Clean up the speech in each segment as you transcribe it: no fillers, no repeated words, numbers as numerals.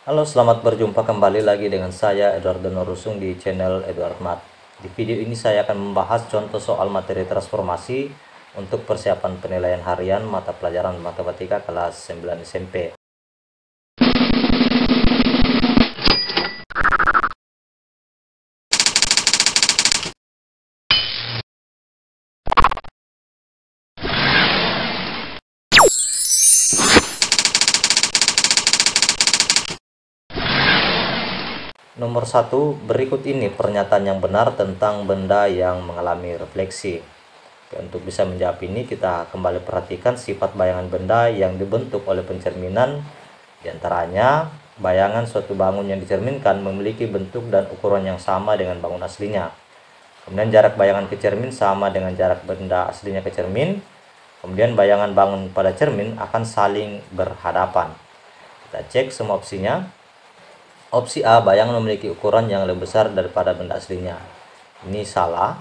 Halo, selamat berjumpa kembali lagi dengan saya Edward Donorusung di channel Edward Mat. Di video ini saya akan membahas contoh soal materi transformasi untuk persiapan penilaian harian mata pelajaran matematika kelas 9 SMP. Nomor 1, berikut ini pernyataan yang benar tentang benda yang mengalami refleksi. Untuk bisa menjawab ini, kita kembali perhatikan sifat bayangan benda yang dibentuk oleh pencerminan. Di antaranya, bayangan suatu bangun yang dicerminkan memiliki bentuk dan ukuran yang sama dengan bangun aslinya. Kemudian jarak bayangan ke cermin sama dengan jarak benda aslinya ke cermin. Kemudian bayangan bangun pada cermin akan saling berhadapan. Kita cek semua opsinya. Opsi A, bayangan memiliki ukuran yang lebih besar daripada benda aslinya. Ini salah.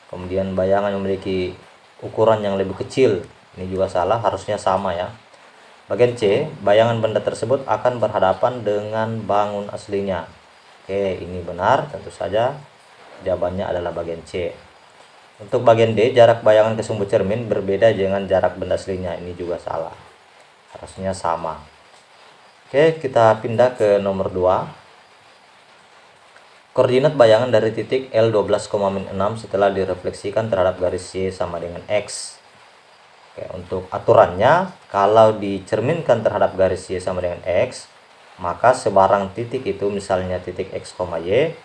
Kemudian bayangan memiliki ukuran yang lebih kecil. Ini juga salah, harusnya sama ya. Bagian C, bayangan benda tersebut akan berhadapan dengan bangun aslinya. Oke, ini benar, tentu saja jawabannya adalah bagian C. Untuk bagian D, jarak bayangan ke sumbu cermin berbeda dengan jarak benda aslinya. Ini juga salah, harusnya sama. Oke, kita pindah ke nomor 2. Koordinat bayangan dari titik L12,6 setelah direfleksikan terhadap garis Y sama dengan X. Oke, untuk aturannya, kalau dicerminkan terhadap garis Y sama dengan X, maka sebarang titik itu, misalnya titik X, Y,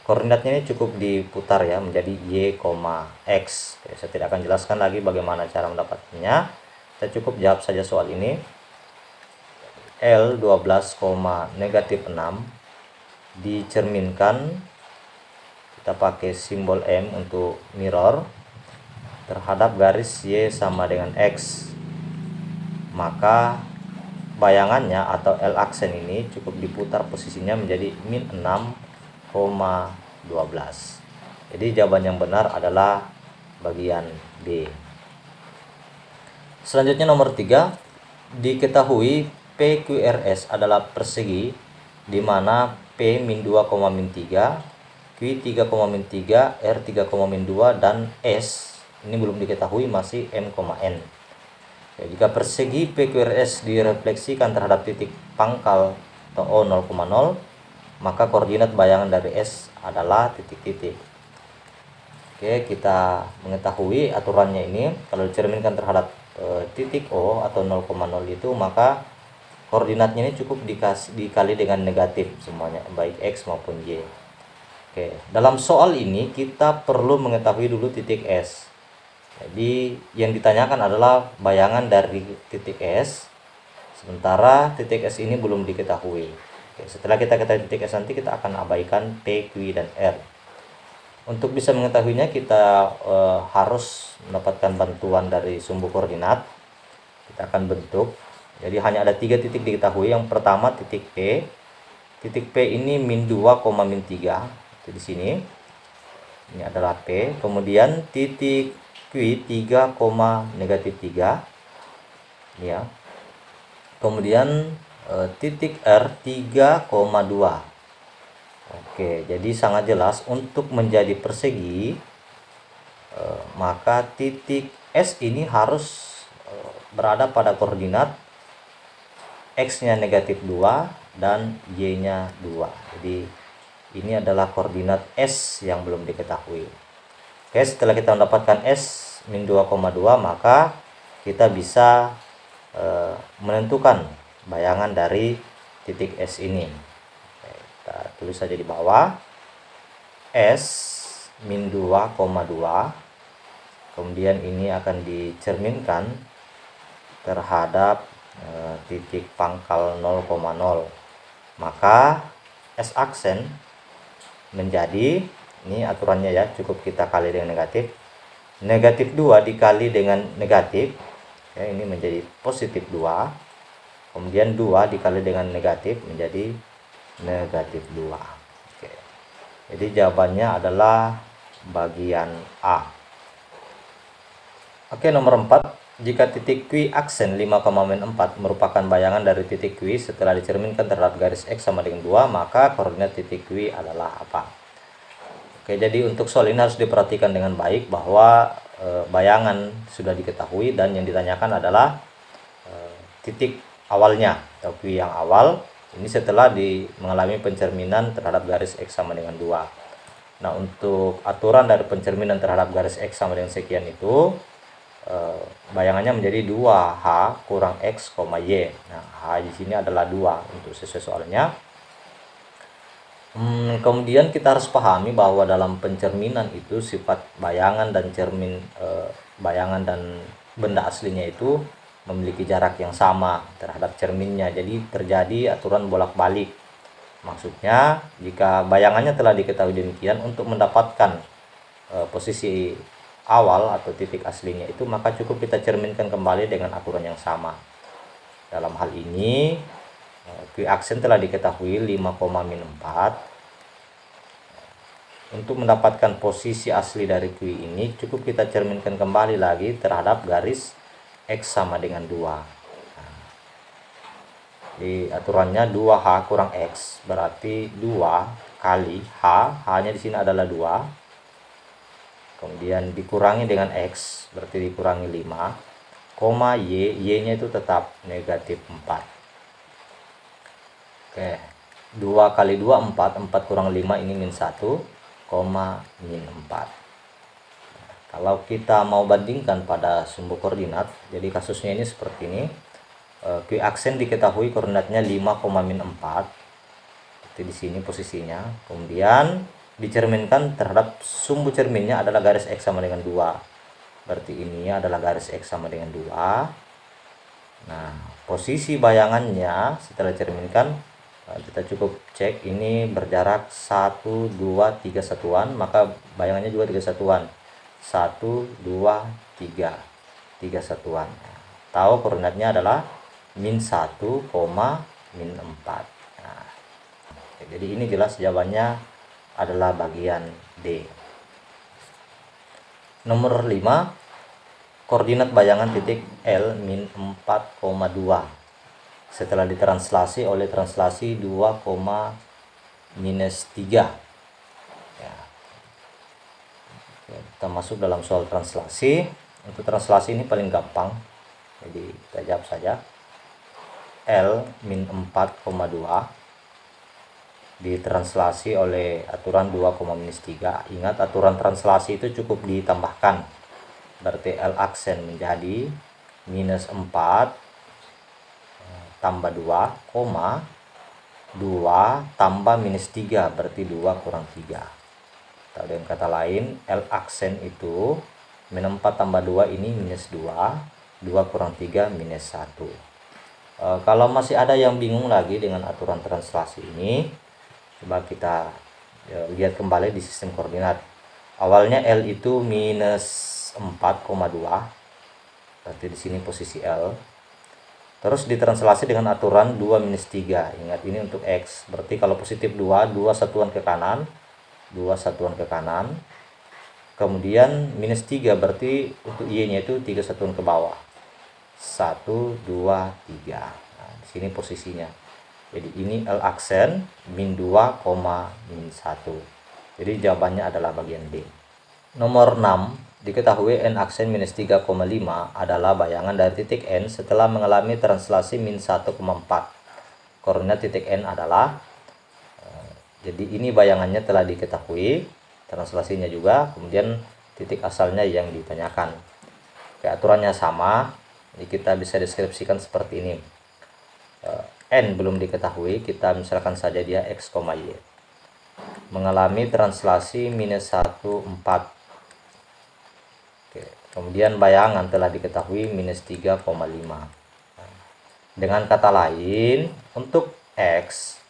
koordinatnya ini cukup diputar ya menjadi Y, X. Oke, saya tidak akan jelaskan lagi bagaimana cara mendapatkannya. Kita cukup jawab saja soal ini. L12, -6 dicerminkan, kita pakai simbol M untuk mirror, terhadap garis Y sama dengan X, maka bayangannya atau L aksen ini cukup diputar posisinya menjadi -6,12. Jadi jawaban yang benar adalah bagian B. Selanjutnya nomor 3, diketahui PQRS adalah persegi di mana P min 2,3, Q 3,3, R 3,2 dan S ini belum diketahui, masih M, N. Ya, jika persegi PQRS direfleksikan terhadap titik pangkal atau O 0,0, maka koordinat bayangan dari S adalah titik-titik. Oke, kita mengetahui aturannya ini. Kalau dicerminkan terhadap titik O atau 0,0 itu, maka koordinatnya ini cukup dikali dengan negatif semuanya, baik X maupun Y. Oke, dalam soal ini kita perlu mengetahui dulu titik S. Jadi yang ditanyakan adalah bayangan dari titik S, sementara titik S ini belum diketahui. Oke, setelah kita ketahui titik S, nanti kita akan abaikan P, Q, dan R. Untuk bisa mengetahuinya, kita harus mendapatkan bantuan dari sumbu koordinat. Kita akan bentuk. Jadi hanya ada 3 titik diketahui. Yang pertama titik P. Titik P ini min 2,3 itu di sini. Ini adalah P. Kemudian titik Q 3,-3 ya. Kemudian titik R 3,2. Oke, jadi sangat jelas untuk menjadi persegi, maka titik S ini harus berada pada koordinat X-nya -2 dan Y-nya 2. Jadi ini adalah koordinat S yang belum diketahui. Oke, setelah kita mendapatkan S min 2,2, maka kita bisa menentukan bayangan dari titik S ini. Oke, kita tulis saja di bawah. S min 2,2. Kemudian ini akan dicerminkan terhadap titik pangkal 0,0, maka S aksen menjadi, ini aturannya ya, cukup kita kali dengan negatif. Negatif 2 dikali dengan negatif, ya, ini menjadi positif 2. Kemudian 2 dikali dengan negatif menjadi negatif 2. Oke. Jadi jawabannya adalah bagian A. Oke, nomor 4. Jika titik Q aksen 5,4 merupakan bayangan dari titik Q setelah dicerminkan terhadap garis X sama dengan 2, maka koordinat titik Q adalah apa? Oke, jadi untuk soal ini harus diperhatikan dengan baik bahwa bayangan sudah diketahui dan yang ditanyakan adalah titik awalnya atau Q yang awal. Ini setelah mengalami pencerminan terhadap garis X sama dengan 2. Nah, untuk aturan dari pencerminan terhadap garis X sama dengan sekian itu, bayangannya menjadi 2H kurang X, Y. Nah, H di sini adalah 2 untuk sesuai soalnya. Kemudian kita harus pahami bahwa dalam pencerminan itu sifat bayangan dan bayangan dan benda aslinya itu memiliki jarak yang sama terhadap cerminnya. Jadi terjadi aturan bolak-balik. Maksudnya, jika bayangannya telah diketahui demikian, untuk mendapatkan posisi awal atau titik aslinya itu, maka cukup kita cerminkan kembali dengan aturan yang sama. Dalam hal ini Q aksen telah diketahui 5,4. Untuk mendapatkan posisi asli dari Q ini, cukup kita cerminkan kembali lagi terhadap garis X sama dengan 2. Di aturannya 2H kurang X berarti 2 kali H, H-nya di sini adalah 2. Kemudian dikurangi dengan X, berarti dikurangi 5, Y, Y-nya itu tetap negatif 4. Oke, 2 kali 2, 4, 4 kurang 5 ini min 1, min 4. Kalau kita mau bandingkan pada sumbu koordinat, jadi kasusnya ini seperti ini. Q aksen diketahui koordinatnya 5,4. Jadi di sini posisinya. Kemudian dicerminkan terhadap sumbu cerminnya adalah garis X sama dengan 2. Berarti ini adalah garis X sama dengan 2. Nah, posisi bayangannya setelah dicerminkan, kita cukup cek ini berjarak 1, 2, 3 satuan, maka bayangannya juga 3 satuan. 1, 2, 3. 3 satuan. Tahu koordinatnya adalah min 1, min 4. Nah, jadi ini jelas jawabannya adalah bagian D. Nomor 5, koordinat bayangan titik L min 4,2 setelah ditranslasi oleh translasi 2, minus 3. Ya. Kita masuk dalam soal translasi. Untuk translasi ini paling gampang, jadi kita jawab saja. L min 4,2 ditranslasi oleh aturan 2,-3. Ingat, aturan translasi itu cukup ditambahkan. Berarti L aksen menjadi minus 4 tambah 2, 2 tambah minus 3, berarti 2 kurang 3. Atau dengan kata lain, L aksen itu min 4 tambah 2 ini minus 2, 2 kurang 3 minus 1. Kalau masih ada yang bingung lagi dengan aturan translasi ini, coba kita lihat kembali di sistem koordinat. Awalnya L itu minus 4,2, berarti di sini posisi L. Terus ditranslasi dengan aturan 2 minus 3. Ingat, ini untuk X. Berarti kalau positif 2, 2 satuan ke kanan, 2 satuan ke kanan. Kemudian minus 3, berarti untuk Y-nya itu 3 satuan ke bawah. 1, 2, 3. Nah, di sini posisinya. Jadi ini L aksen min 2, min 1. Jadi jawabannya adalah bagian D. Nomor 6, diketahui N aksen minus 3,5 adalah bayangan dari titik N setelah mengalami translasi min 1,4. Koordinat titik N adalah, jadi ini bayangannya telah diketahui, translasinya juga, kemudian titik asalnya yang ditanyakan. Oke, aturannya sama, jadi kita bisa deskripsikan seperti ini. N belum diketahui, kita misalkan saja dia X, Y. Mengalami translasi minus 1, 4. Oke, kemudian bayangan telah diketahui minus 3,5. Dengan kata lain, untuk X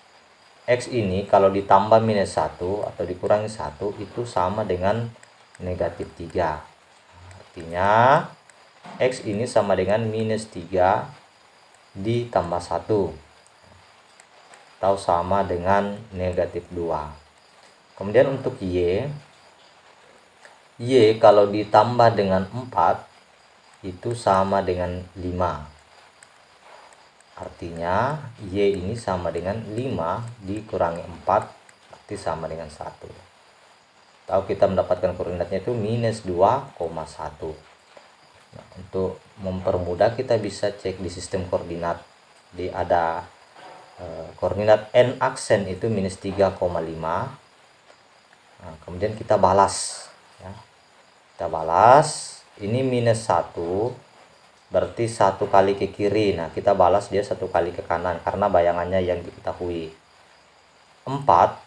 ini kalau ditambah minus 1 atau dikurangi 1 itu sama dengan negatif 3. Artinya X ini sama dengan minus 3 ditambah 1 atau sama dengan negatif 2. Kemudian untuk Y kalau ditambah dengan 4, itu sama dengan 5. Artinya Y ini sama dengan 5 dikurangi 4, berarti sama dengan 1. Tahu kita mendapatkan koordinatnya itu minus 2,1. Nah, untuk mempermudah kita bisa cek di sistem koordinat. Di ada koordinat N aksen itu minus 3,5. Nah, kemudian kita balas ya. Kita balas, ini minus 1 berarti 1 kali ke kiri. Nah, kita balas dia 1 kali ke kanan karena bayangannya yang diketahui. 4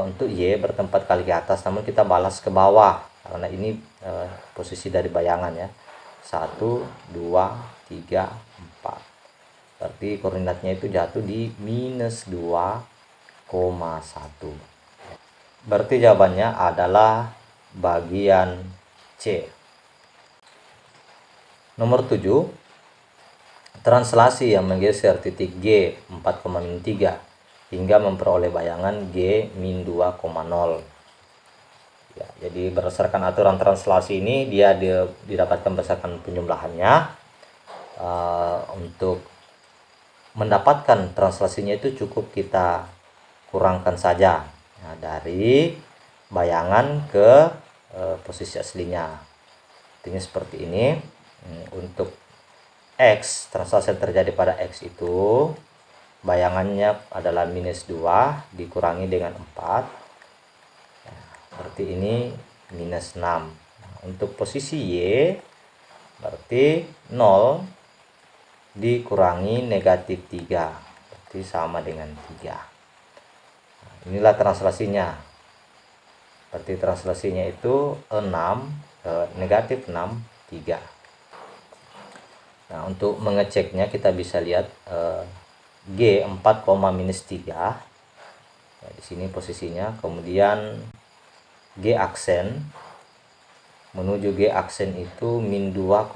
untuk Y bertempat kali ke atas, namun kita balas ke bawah karena ini posisi dari bayangan ya. 1, 2, 3, 4. Berarti koordinatnya itu jatuh di minus 2,1. Berarti jawabannya adalah bagian C. Nomor 7, translasi yang menggeser titik G 4,3 hingga memperoleh bayangan G min 2,0. Ya, jadi berdasarkan aturan translasi ini dia didapatkan berdasarkan penjumlahannya. Untuk mendapatkan translasinya itu cukup kita kurangkan saja. Nah, dari bayangan ke posisi aslinya. Artinya seperti ini. Untuk X, translasi yang terjadi pada X itu bayangannya adalah minus 2 dikurangi dengan 4. Berarti ini minus 6. Nah, untuk posisi Y berarti 0 dikurangi negatif 3. Berarti sama dengan 3. Nah, inilah translasinya. Berarti translasinya itu 6 negatif 6, 3. Nah, untuk mengeceknya kita bisa lihat G 4, minus 3. Ya, di sini posisinya. Kemudian G aksen menuju G aksen itu min 2,0.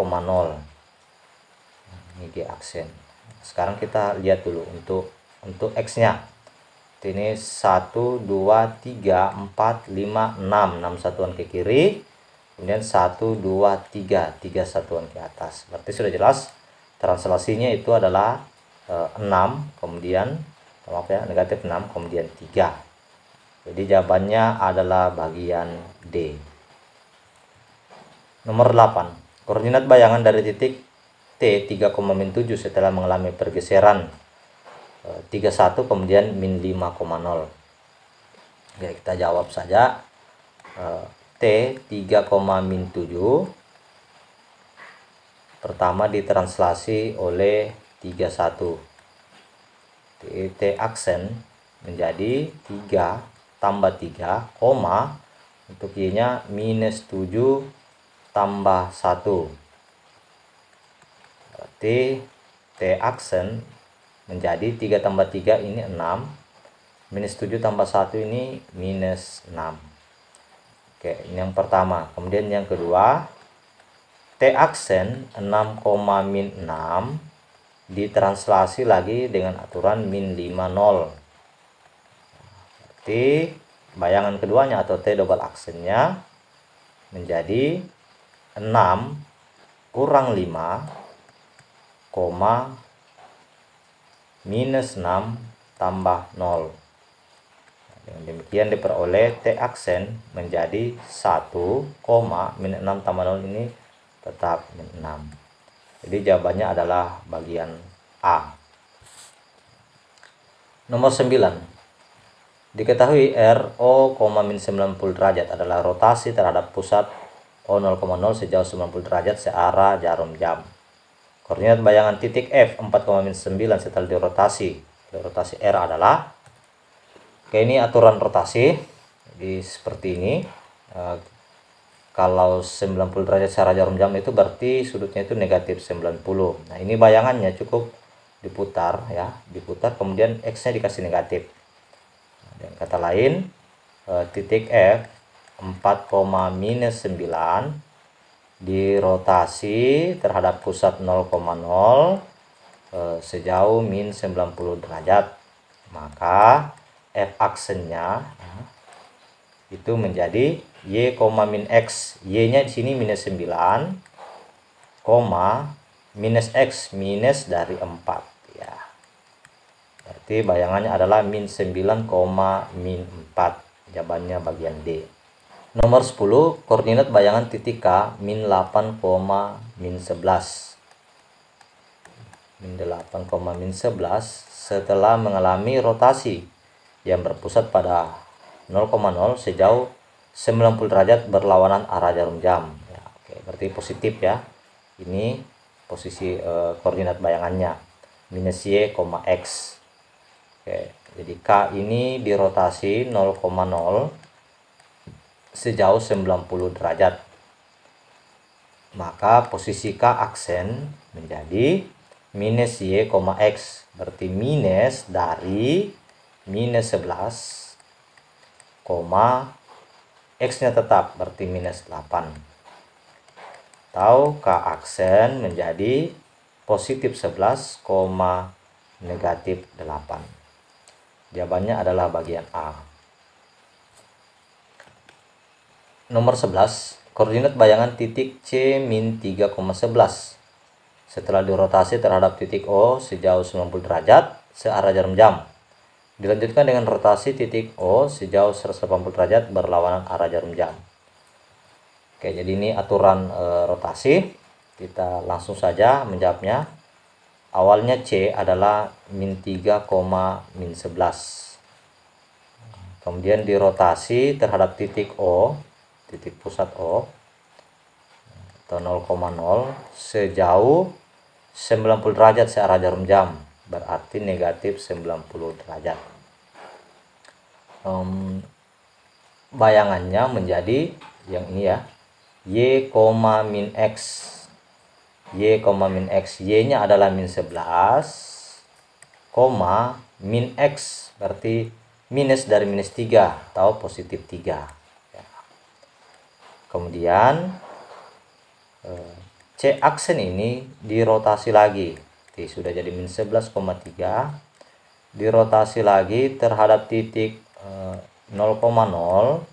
Ini G aksen. Sekarang kita lihat dulu untuk X-nya. Ini 1, 2, 3, 4, 5, 6 satuan ke kiri. Kemudian 1, 2, 3 satuan ke atas. Berarti sudah jelas translasinya itu adalah 6, kemudian maaf ya, negatif 6, kemudian 3. Jadi jawabannya adalah bagian D. Nomor 8, koordinat bayangan dari titik T 3,7 setelah mengalami pergeseran 31 kemudian min 5,0. Ya, kita jawab saja. T 3,7 pertama ditranslasi oleh 31. T aksen menjadi 3 tambah 3, koma untuk Y nya minus 7 tambah 1. Berarti T aksen menjadi 3 tambah 3 ini 6, minus 7 tambah 1 ini minus 6. Oke, ini yang pertama. Kemudian yang kedua, T aksen 6, min 6 ditranslasi lagi dengan aturan min 50. Berarti bayangan keduanya atau T double aksennya menjadi 6 kurang 5, minus 6 tambah 0. Dengan demikian diperoleh T aksen menjadi 1, min 6 tambah 0 ini tetap min 6. Jadi jawabannya adalah bagian A. Nomor 9. Diketahui RO, min 90 derajat adalah rotasi terhadap pusat O0,0 sejauh 90 derajat searah jarum jam. Koordinat bayangan titik F 4, min 9 setelah dirotasi. Rotasi R adalah, oke, ini aturan rotasi. Jadi seperti ini. Kalau 90 derajat searah jarum jam itu berarti sudutnya itu negatif 90. Nah, ini bayangannya cukup diputar ya, diputar kemudian X-nya dikasih negatif. Nah, dengan kata lain, titik F 4, minus 9 dirotasi terhadap pusat 0,0 sejauh min 90 derajat. Maka F aksennya itu menjadi Y, min X. Y nya di sini minus 9, koma minus X minus dari 4 ya. Berarti bayangannya adalah min 9, min 4. Jawabannya bagian D. Nomor 10, koordinat bayangan titik K min 8, min 11. Min 8, min 11 setelah mengalami rotasi yang berpusat pada 0,0 sejauh 90 derajat berlawanan arah jarum jam. Ya, oke, berarti positif ya. Ini posisi koordinat bayangannya minus Y, X. Oke, jadi K ini dirotasi 0,0 sejauh 90 derajat. Maka posisi K aksen menjadi minus Y, X. Berarti minus dari minus 11, X-nya tetap, berarti minus 8. Atau K aksen menjadi positif 11, negatif 8. Jawabannya adalah bagian A. Nomor 11, koordinat bayangan titik C min 3,11 setelah dirotasi terhadap titik O sejauh 90 derajat searah jarum jam. Dilanjutkan dengan rotasi titik O sejauh 180 derajat berlawanan arah jarum jam. Oke, jadi ini aturan rotasi. Kita langsung saja menjawabnya. Awalnya C adalah min 3, min 11. Kemudian dirotasi terhadap titik O, titik pusat O, atau 0,0 sejauh 90 derajat searah jarum jam, berarti negatif 90 derajat. Bayangannya menjadi yang ini ya, Y, min X. Y, min X. Y-nya adalah min 11, min X, berarti minus dari minus 3 atau positif 3. Ya. Kemudian C aksen ini dirotasi lagi. Jadi sudah jadi min 11,3. Dirotasi lagi terhadap titik 0,0.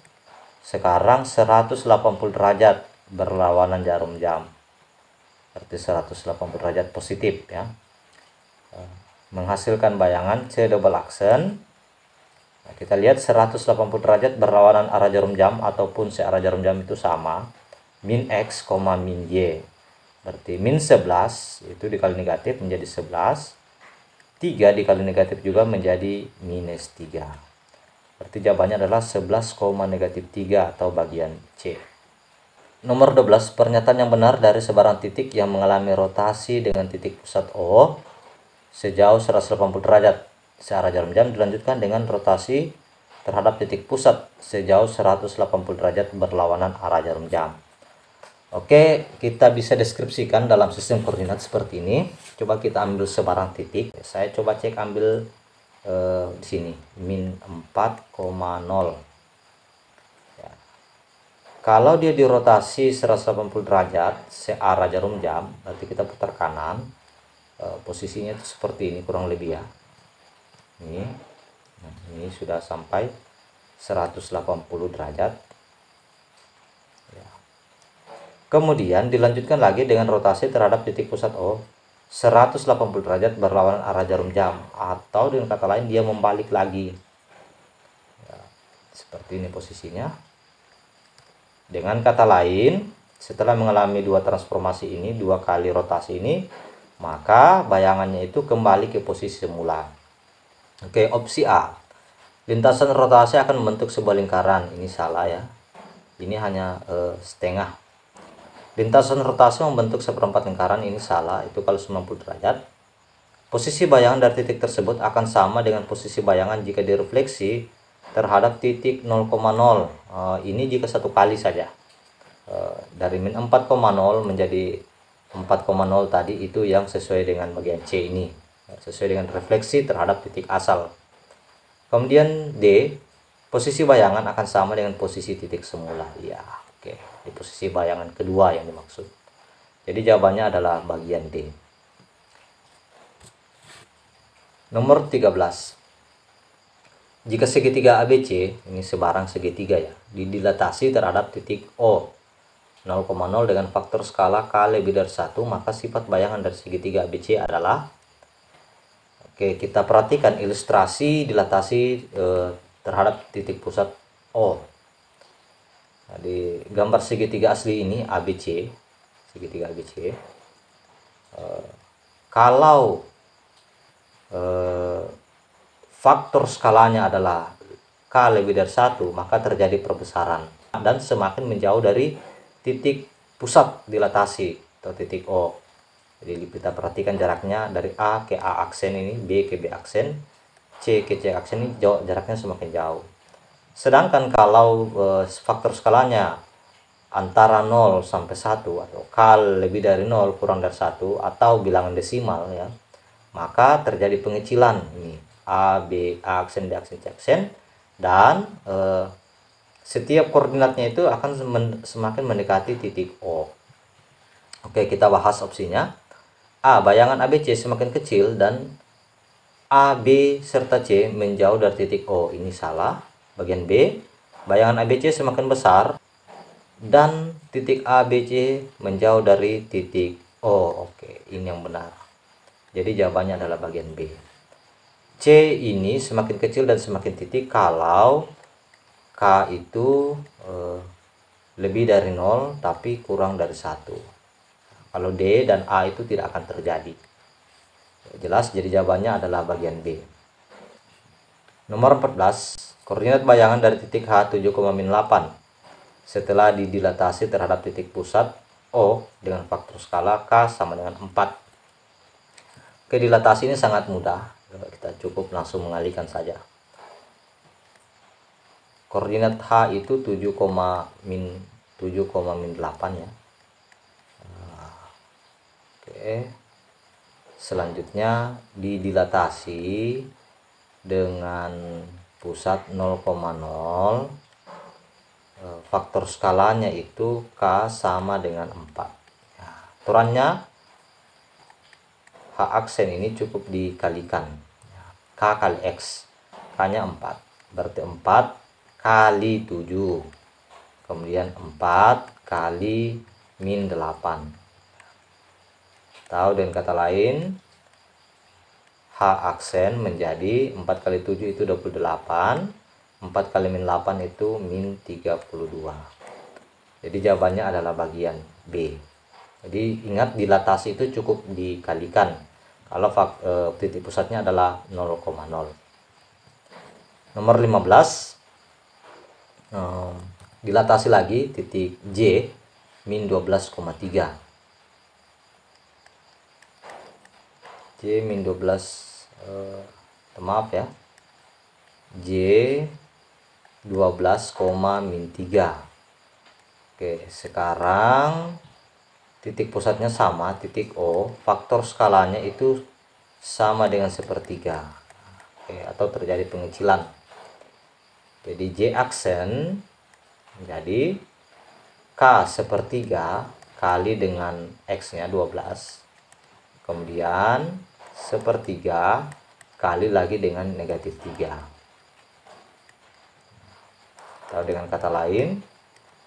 Sekarang 180 derajat berlawanan jarum jam. Berarti 180 derajat positif ya. Menghasilkan bayangan C double aksen. Nah, kita lihat 180 derajat berlawanan arah jarum jam ataupun searah jarum jam itu sama. Min X, min Y. Berarti min 11 itu dikali negatif menjadi 11. 3 dikali negatif juga menjadi minus 3. Berarti jawabannya adalah 11, negatif 3 atau bagian C. Nomor 12, pernyataan yang benar dari sebaran titik yang mengalami rotasi dengan titik pusat O sejauh 180 derajat searah jarum jam dilanjutkan dengan rotasi terhadap titik pusat sejauh 180 derajat berlawanan arah jarum jam. Oke, kita bisa deskripsikan dalam sistem koordinat seperti ini. Coba kita ambil sebarang titik. Saya coba cek ambil di sini min 4,0. Ya. Kalau dia dirotasi 180 derajat searah jarum jam, berarti kita putar kanan. Posisinya itu seperti ini kurang lebih ya. Ini, nah, ini sudah sampai 180 derajat. Kemudian dilanjutkan lagi dengan rotasi terhadap titik pusat O 180 derajat berlawanan arah jarum jam, atau dengan kata lain dia membalik lagi ya, seperti ini posisinya. Dengan kata lain, setelah mengalami dua transformasi ini, dua kali rotasi ini, maka bayangannya itu kembali ke posisi semula. Oke, opsi A, lintasan rotasi akan membentuk sebuah lingkaran. Ini salah ya, ini hanya setengah. Lintasan rotasi membentuk seperempat lingkaran, ini salah, itu kalau 90 derajat. Posisi bayangan dari titik tersebut akan sama dengan posisi bayangan jika direfleksi terhadap titik 0,0. Ini jika satu kali saja. Dari min 4,0 menjadi 4,0 tadi itu yang sesuai dengan bagian C ini. Sesuai dengan refleksi terhadap titik asal. Kemudian D, posisi bayangan akan sama dengan posisi titik semula. Ya. Oke, di posisi bayangan kedua yang dimaksud. Jadi jawabannya adalah bagian D. Nomor 13. Jika segitiga ABC, ini sebarang segitiga ya, didilatasi terhadap titik O 0,0 dengan faktor skala K lebih dari 1, maka sifat bayangan dari segitiga ABC adalah, oke, kita perhatikan ilustrasi dilatasi terhadap titik pusat O. Nah, di gambar segitiga asli ini ABC, segitiga ABC, kalau faktor skalanya adalah K lebih dari 1, maka terjadi perbesaran dan semakin menjauh dari titik pusat dilatasi atau titik O. Jadi kita perhatikan jaraknya dari A ke A aksen ini, B ke B aksen, C ke C aksen ini jaraknya semakin jauh. Sedangkan kalau faktor skalanya antara 0 sampai 1 atau K lebih dari 0 kurang dari 1 atau bilangan desimal ya, maka terjadi pengecilan ini A, B, A aksen, B aksen, C aksen, dan setiap koordinatnya itu akan semakin mendekati titik O. Oke, kita bahas opsinya. A, bayangan ABC semakin kecil dan A, B, serta C menjauh dari titik O. Ini salah. Bagian B, bayangan ABC semakin besar dan titik A, B, C menjauh dari titik O. Oke, ini yang benar. Jadi jawabannya adalah bagian B. C ini semakin kecil dan semakin titik kalau K itu lebih dari 0 tapi kurang dari 1. Kalau D dan A itu tidak akan terjadi. Jelas, jadi jawabannya adalah bagian B. Nomor 14, koordinat bayangan dari titik H 7,8 setelah didilatasi terhadap titik pusat O dengan faktor skala K sama dengan 4. Oke, dilatasi ini sangat mudah. Kita cukup langsung mengalihkan saja. Koordinat H itu 7,8 ya. Oke. Selanjutnya didilatasi dengan pusat 0,0, faktor skalanya itu K sama dengan 4. Nah, aturannya H aksen ini cukup dikalikan. K kali X. K-nya 4. Berarti 4 kali 7. Kemudian 4 kali min 8. Tahu dengan kata lain, H aksen menjadi 4 kali 7 itu 28. 4 kali min 8 itu min 32. Jadi jawabannya adalah bagian B. Jadi ingat, dilatasi itu cukup dikalikan kalau titik pusatnya adalah 0,0. Nomor 15, dilatasi lagi titik J min 12,3. J min 12, maaf ya, J 12, min 3. Oke, sekarang titik pusatnya sama, titik O, faktor skalanya itu sama dengan sepertiga. Oke, atau terjadi pengecilan. Jadi J aksen menjadi K sepertiga kali dengan X nya 12, kemudian sepertiga kali lagi dengan negatif 3. Atau dengan kata lain,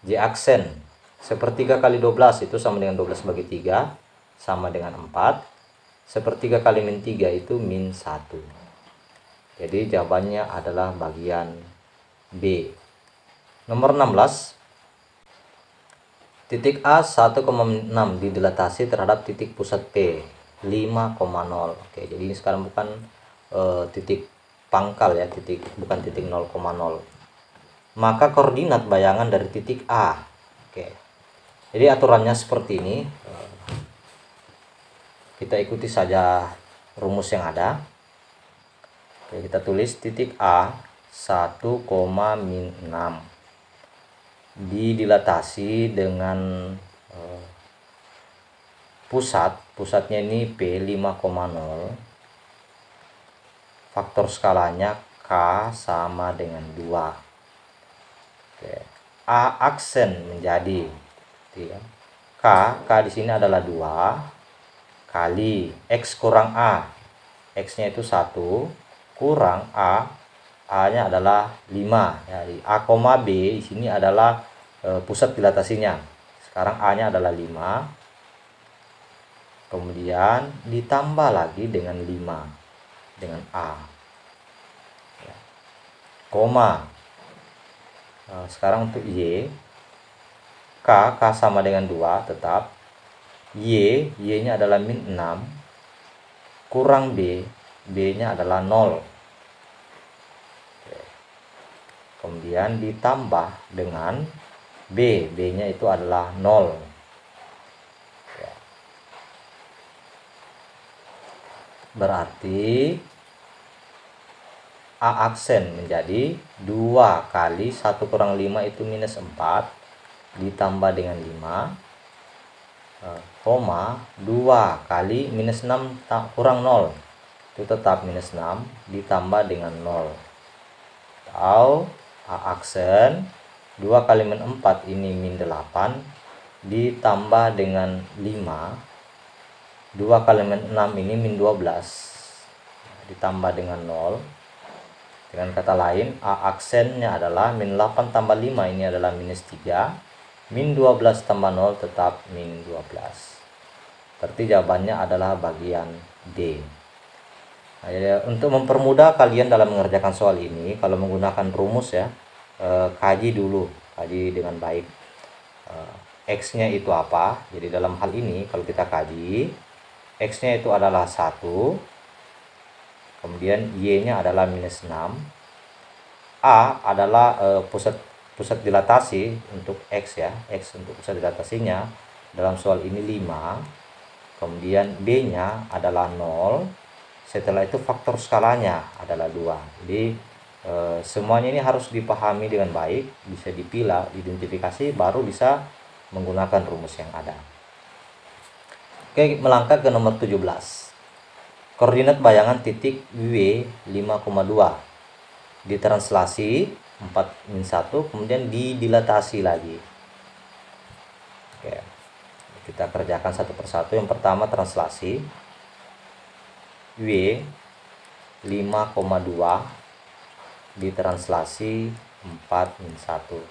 J aksen sepertiga kali 12 itu sama dengan 12 bagi 3 sama dengan 4. Sepertiga kali min 3 itu min 1. Jadi jawabannya adalah bagian B. Nomor 16, titik A 1,6 didilatasi terhadap titik pusat P 5,0. Oke, jadi ini sekarang bukan titik pangkal ya, bukan titik 0,0. Maka koordinat bayangan dari titik A. Oke. Jadi aturannya seperti ini. Kita ikuti saja rumus yang ada. Oke, kita tulis titik A 1,6 didilatasi dengan pusatnya ini P 5,0, faktor skalanya K sama dengan 2. Oke. A aksen menjadi K di sini adalah 2 kali X kurang A. X-nya itu 1 kurang A-nya adalah 5. Jadi A, B di sini adalah pusat dilatasinya Sekarang A-nya adalah 5. Kemudian ditambah lagi dengan 5 dengan A. Ya. Koma. Sekarang untuk Y, K sama dengan 2 tetap. Y-nya adalah min 6 kurang B-nya adalah 0. Kemudian ditambah dengan B-nya itu adalah 0. Ya. Berarti A aksen menjadi 2 kali 1 kurang 5 itu minus 4 ditambah dengan 5 koma 2 kali minus 6 kurang 0 itu tetap minus 6 ditambah dengan 0, atau A aksen 2 kali min 4 ini min 8 ditambah dengan 5, 2 kali min 6 ini min 12 ditambah dengan 0. Dengan kata lain, A aksennya adalah min 8 tambah 5 ini adalah minus 3, min 12 tambah 0 tetap min 12. Berarti jawabannya adalah bagian D. Nah, ya, untuk mempermudah kalian dalam mengerjakan soal ini, kalau menggunakan rumus ya, kaji dengan baik. X-nya itu apa? Jadi dalam hal ini kalau kita kaji, X-nya itu adalah 1, kemudian Y-nya adalah minus 6, A adalah pusat dilatasi untuk X ya, X untuk pusat dilatasinya dalam soal ini 5, kemudian B-nya adalah 0, setelah itu faktor skalanya adalah 2. Jadi semuanya ini harus dipahami dengan baik, bisa dipilah, identifikasi, baru bisa menggunakan rumus yang ada. Oke, melangkah ke nomor 17. Koordinat bayangan titik W 5,2 ditranslasi 4-1, kemudian didilatasi lagi. Oke, kita kerjakan satu persatu. Yang pertama translasi W 5,2 ditranslasi 4-1.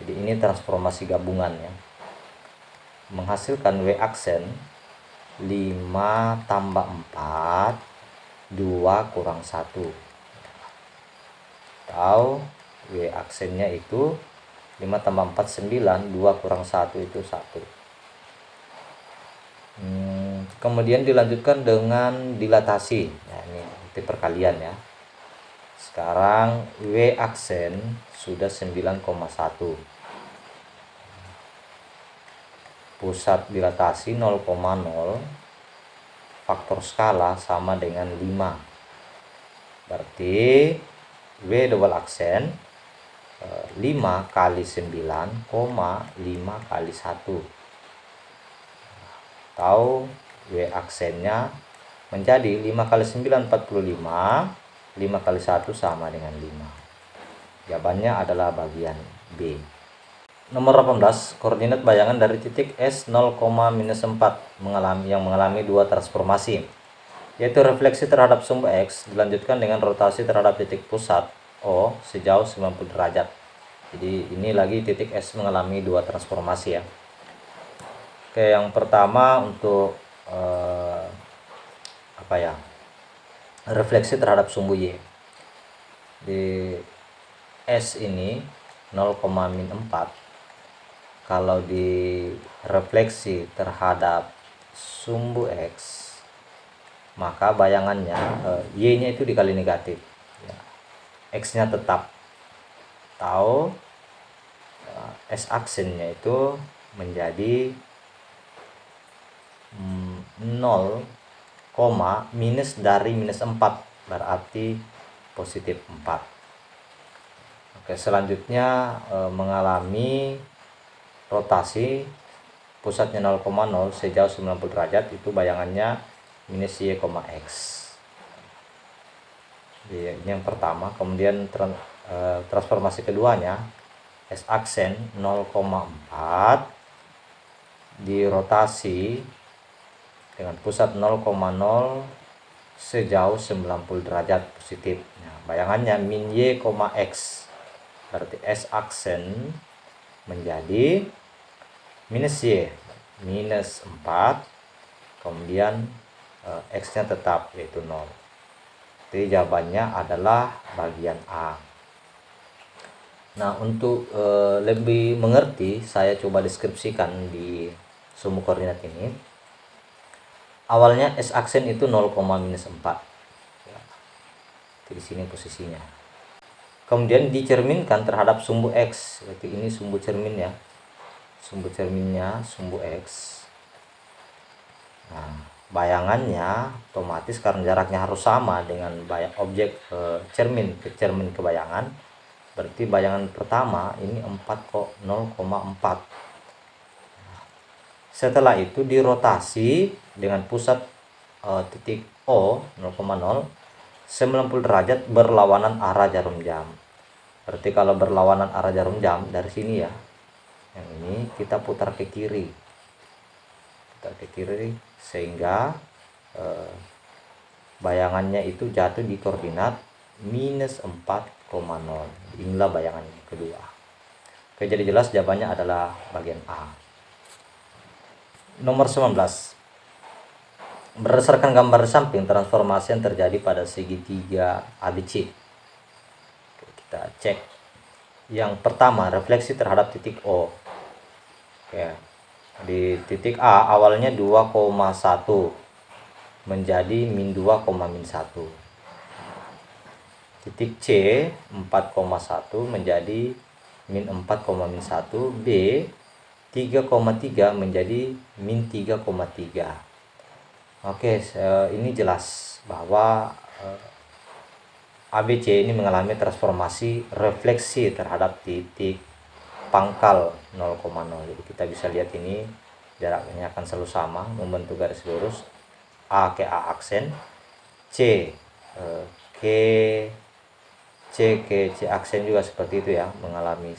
Jadi ini transformasi gabungan ya, menghasilkan W aksen 5 tambah 4 2 kurang 1, atau W aksennya itu 5 tambah 4 9, 2 kurang 1 itu 1. Kemudian dilanjutkan dengan dilatasi. Nah, ini bukti perkalian ya. Sekarang W aksen sudah 9,1. Pusat dilatasi 0,0, faktor skala sama dengan 5. Berarti W double aksen 5 kali 9, 5 kali 1, atau W aksennya menjadi 5 kali 9 45, 5 kali 1 sama dengan 5. Jawabannya adalah bagian B. Nomor 18, koordinat bayangan dari titik S 0,-4 mengalami dua transformasi, yaitu refleksi terhadap sumbu X dilanjutkan dengan rotasi terhadap titik pusat O sejauh 90 derajat. Jadi ini lagi titik S mengalami dua transformasi ya. Oke, yang pertama untuk refleksi terhadap sumbu Y. Di S ini 0,-4, kalau direfleksi terhadap sumbu X, maka bayangannya Y-nya itu dikali negatif ya. X-nya tetap, atau S aksennya itu menjadi 0, minus dari minus 4, berarti positif 4. Oke, selanjutnya mengalami rotasi, pusatnya 0,0 sejauh 90 derajat, itu bayangannya minus Y, X. Jadi, ini yang pertama. Kemudian transformasi keduanya, S aksen 0,4 dirotasi dengan pusat 0,0 sejauh 90 derajat positif. Nah, bayangannya min Y, X. Berarti S aksen menjadi minus Y minus 4, kemudian X-nya tetap yaitu 0. Jadi jawabannya adalah bagian A. Nah, untuk lebih mengerti, saya coba deskripsikan di sumbu koordinat ini. Awalnya S aksen itu 0, minus 4. Di sini posisinya. Kemudian dicerminkan terhadap sumbu X. Berarti ini sumbu cermin ya. Sumbu cerminnya sumbu X. Nah, bayangannya otomatis karena jaraknya harus sama dengan objek cermin ke bayangan. Berarti bayangan pertama ini 0,4. Setelah itu dirotasi dengan pusat titik O 0,0 90 derajat berlawanan arah jarum jam. Berarti kalau berlawanan arah jarum jam dari sini ya, yang ini kita putar ke kiri, sehingga bayangannya itu jatuh di koordinat minus 4,0. Inilah bayangannya kedua. Oke, jadi jelas jawabannya adalah bagian A. Nomor 19. Berdasarkan gambar samping, transformasi yang terjadi pada segitiga ABC. Oke, kita cek. Yang pertama, refleksi terhadap titik O. Oke, di titik A awalnya 2,1 menjadi min 2,1. Titik C 4,1 menjadi min 4,1. B 3,3 menjadi min 3,3. Oke, ini jelas bahwa ABC ini mengalami transformasi refleksi terhadap titik pangkal 0,0. Jadi kita bisa lihat ini jaraknya akan selalu sama, membentuk garis lurus A ke A aksen, C ke C aksen juga seperti itu ya, mengalami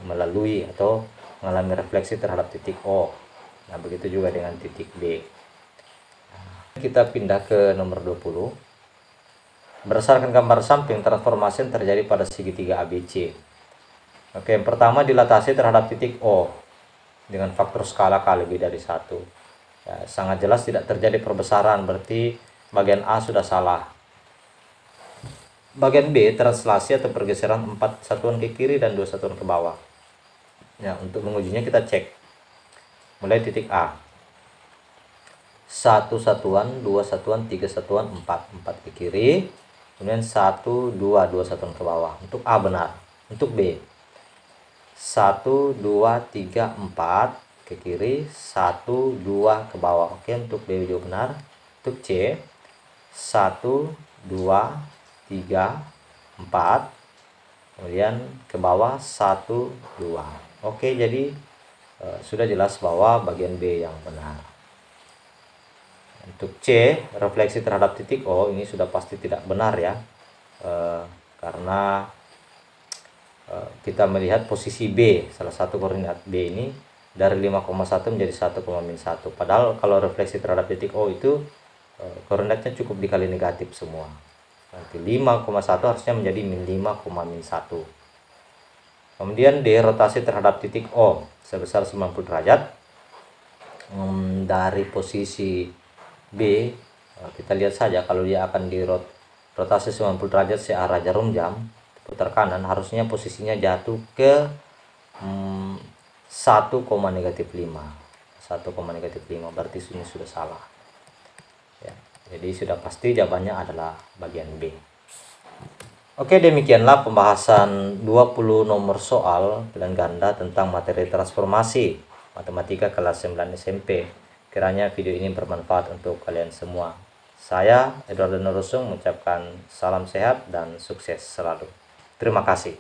melalui atau mengalami refleksi terhadap titik O. Nah, begitu juga dengan titik B. Kita pindah ke nomor 20. Berdasarkan gambar samping, transformasi yang terjadi pada segitiga ABC. Oke, yang pertama dilatasi terhadap titik O dengan faktor skala K lebih dari 1. Ya, sangat jelas tidak terjadi perbesaran, berarti bagian A sudah salah. Bagian B translasi atau pergeseran 4 satuan ke kiri dan 2 satuan ke bawah. Ya, untuk mengujinya kita cek. Mulai titik A. 1 satuan, 2 satuan, 3 satuan, 4 ke kiri, kemudian 1, 2 satuan ke bawah. Untuk A benar. Untuk B 1, 2, 3, 4 ke kiri, 1, 2 ke bawah. Oke, untuk B juga benar. Untuk C 1, 2, 3, 4, kemudian ke bawah 1, 2. Oke, jadi sudah jelas bahwa bagian B yang benar. Untuk C, refleksi terhadap titik O, ini sudah pasti tidak benar ya, karena kita melihat posisi B, salah satu koordinat B ini dari 5,1 menjadi 1,1. Padahal kalau refleksi terhadap titik O itu koordinatnya cukup dikali negatif semua. Nanti 5,1 harusnya menjadi min 5,1. Kemudian D, rotasi terhadap titik O sebesar 90 derajat. Dari posisi B, kita lihat saja kalau dia akan dirotasi 90 derajat searah jarum jam putar kanan, harusnya posisinya jatuh ke 1,-5. 1,-5, berarti ini sudah salah ya. Jadi sudah pasti jawabannya adalah bagian B. Oke, demikianlah pembahasan 20 nomor soal pilihan ganda tentang materi transformasi matematika kelas 9 SMP. Kiranya video ini bermanfaat untuk kalian semua. Saya Eduardo Norosung mengucapkan salam sehat dan sukses selalu. Terima kasih.